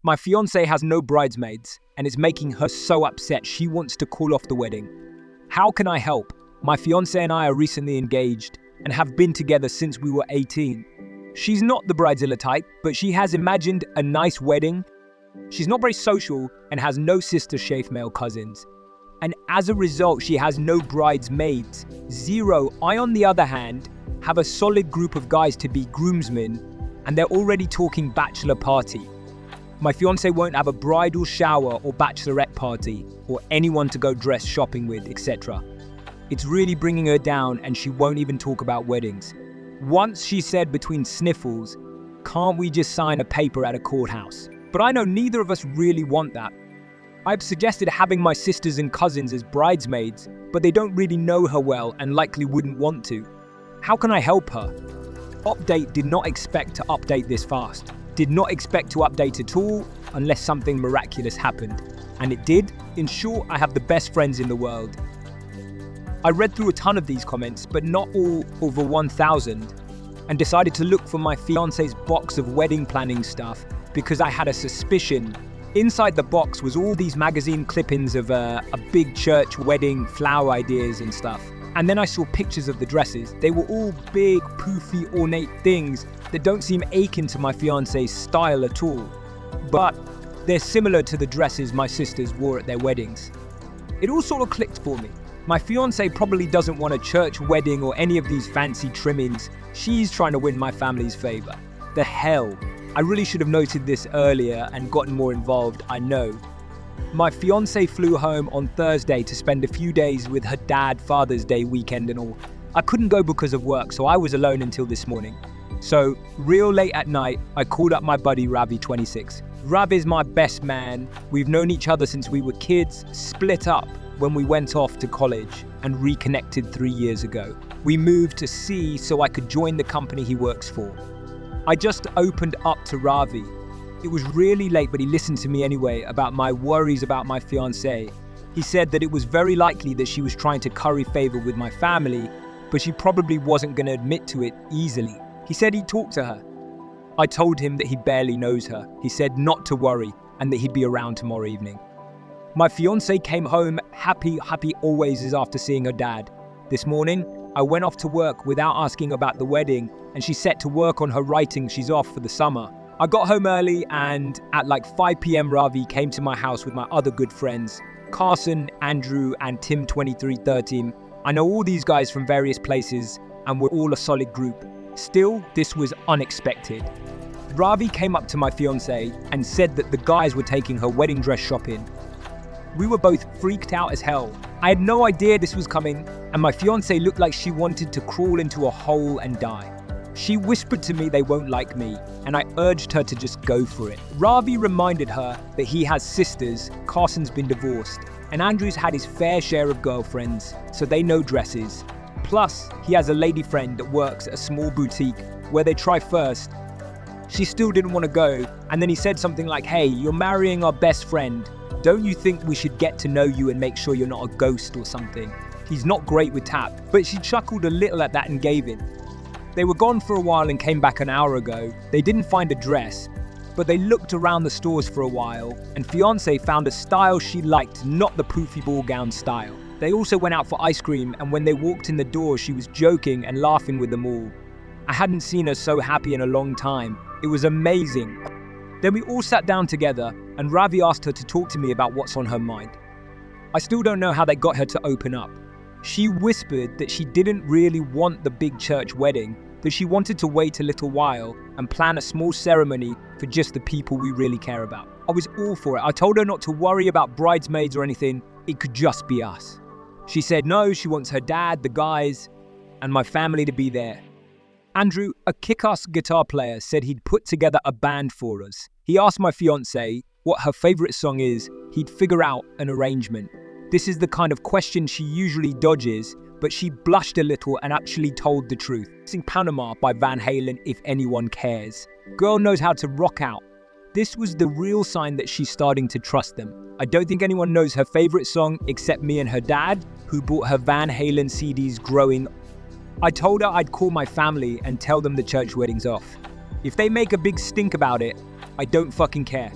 My fiance has no bridesmaids, and it's making her so upset she wants to call off the wedding. How can I help? My fiance and I are recently engaged and have been together since we were 18. She's not the bridezilla type, but she has imagined a nice wedding. She's not very social and has no sister-shaped male cousins. And as a result, she has no bridesmaids. Zero. I, on the other hand, have a solid group of guys to be groomsmen, and they're already talking bachelor party. My fiance won't have a bridal shower or bachelorette party, or anyone to go dress shopping with, etc. It's really bringing her down, and she won't even talk about weddings. Once she said between sniffles, "Can't we just sign a paper at a courthouse?" But I know neither of us really want that. I've suggested having my sisters and cousins as bridesmaids, but they don't really know her well and likely wouldn't want to. How can I help her? Update: did not expect to update this fast. Did not expect to update at all unless something miraculous happened. And it did. In short, I have the best friends in the world. I read through a ton of these comments, but not all over 1,000, and decided to look for my fiance's box of wedding planning stuff because I had a suspicion. Inside the box was all these magazine clippings of a big church wedding, flower ideas and stuff. And then I saw pictures of the dresses. They were all big, poofy, ornate things that don't seem akin to my fiance's style at all. But they're similar to the dresses my sisters wore at their weddings. It all sort of clicked for me. My fiance probably doesn't want a church wedding or any of these fancy trimmings. She's trying to win my family's favor. The hell. I really should have noted this earlier and gotten more involved, I know. My fiance flew home on Thursday to spend a few days with her dad, Father's Day weekend and all. I couldn't go because of work, so I was alone until this morning. So, real late at night, I called up my buddy Ravi, 26. Rav is my best man. We've known each other since we were kids, split up when we went off to college, and reconnected 3 years ago. We moved to C so I could join the company he works for. I just opened up to Ravi. It was really late, but he listened to me anyway about my worries about my fiancée. He said that it was very likely that she was trying to curry favor with my family, but she probably wasn't going to admit to it easily. He said he'd talk to her. I told him that he barely knows her. He said not to worry and that he'd be around tomorrow evening. My fiancée came home happy always is after seeing her dad. This morning, I went off to work without asking about the wedding, and she's set to work on her writing. She's off for the summer. I got home early, and at like 5 p.m. Ravi came to my house with my other good friends, Carson, Andrew, and Tim 2313. I know all these guys from various places, and we're all a solid group. Still, this was unexpected. Ravi came up to my fiancée and said that the guys were taking her wedding dress shopping. We were both freaked out as hell. I had no idea this was coming, and my fiancée looked like she wanted to crawl into a hole and die. She whispered to me they won't like me, and I urged her to just go for it. Ravi reminded her that he has sisters, Carson's been divorced, and Andrew's had his fair share of girlfriends, so they know dresses. Plus, he has a lady friend that works at a small boutique where they try first. She still didn't want to go, and then he said something like, "Hey, you're marrying our best friend. Don't you think we should get to know you and make sure you're not a ghost or something?" He's not great with tap, but she chuckled a little at that and gave in. They were gone for a while and came back an hour ago. They didn't find a dress, but they looked around the stores for a while, and fiancé found a style she liked, not the poofy ball gown style. They also went out for ice cream, and when they walked in the door, she was joking and laughing with them all. I hadn't seen her so happy in a long time. It was amazing. Then we all sat down together, and Ravi asked her to talk to me about what's on her mind. I still don't know how they got her to open up. She whispered that she didn't really want the big church wedding, that she wanted to wait a little while and plan a small ceremony for just the people we really care about. I was all for it. I told her not to worry about bridesmaids or anything. It could just be us. She said no, she wants her dad, the guys, and my family to be there. Andrew, a kick-ass guitar player, said he'd put together a band for us. He asked my fiancée what her favorite song is. He'd figure out an arrangement. This is the kind of question she usually dodges, but she blushed a little and actually told the truth. Sing Panama by Van Halen, if anyone cares. Girl knows how to rock out. This was the real sign that she's starting to trust them. I don't think anyone knows her favorite song except me and her dad, who bought her Van Halen CDs growing. I told her I'd call my family and tell them the church wedding's off. If they make a big stink about it, I don't fucking care.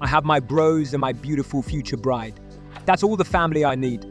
I have my bros and my beautiful future bride. That's all the family I need.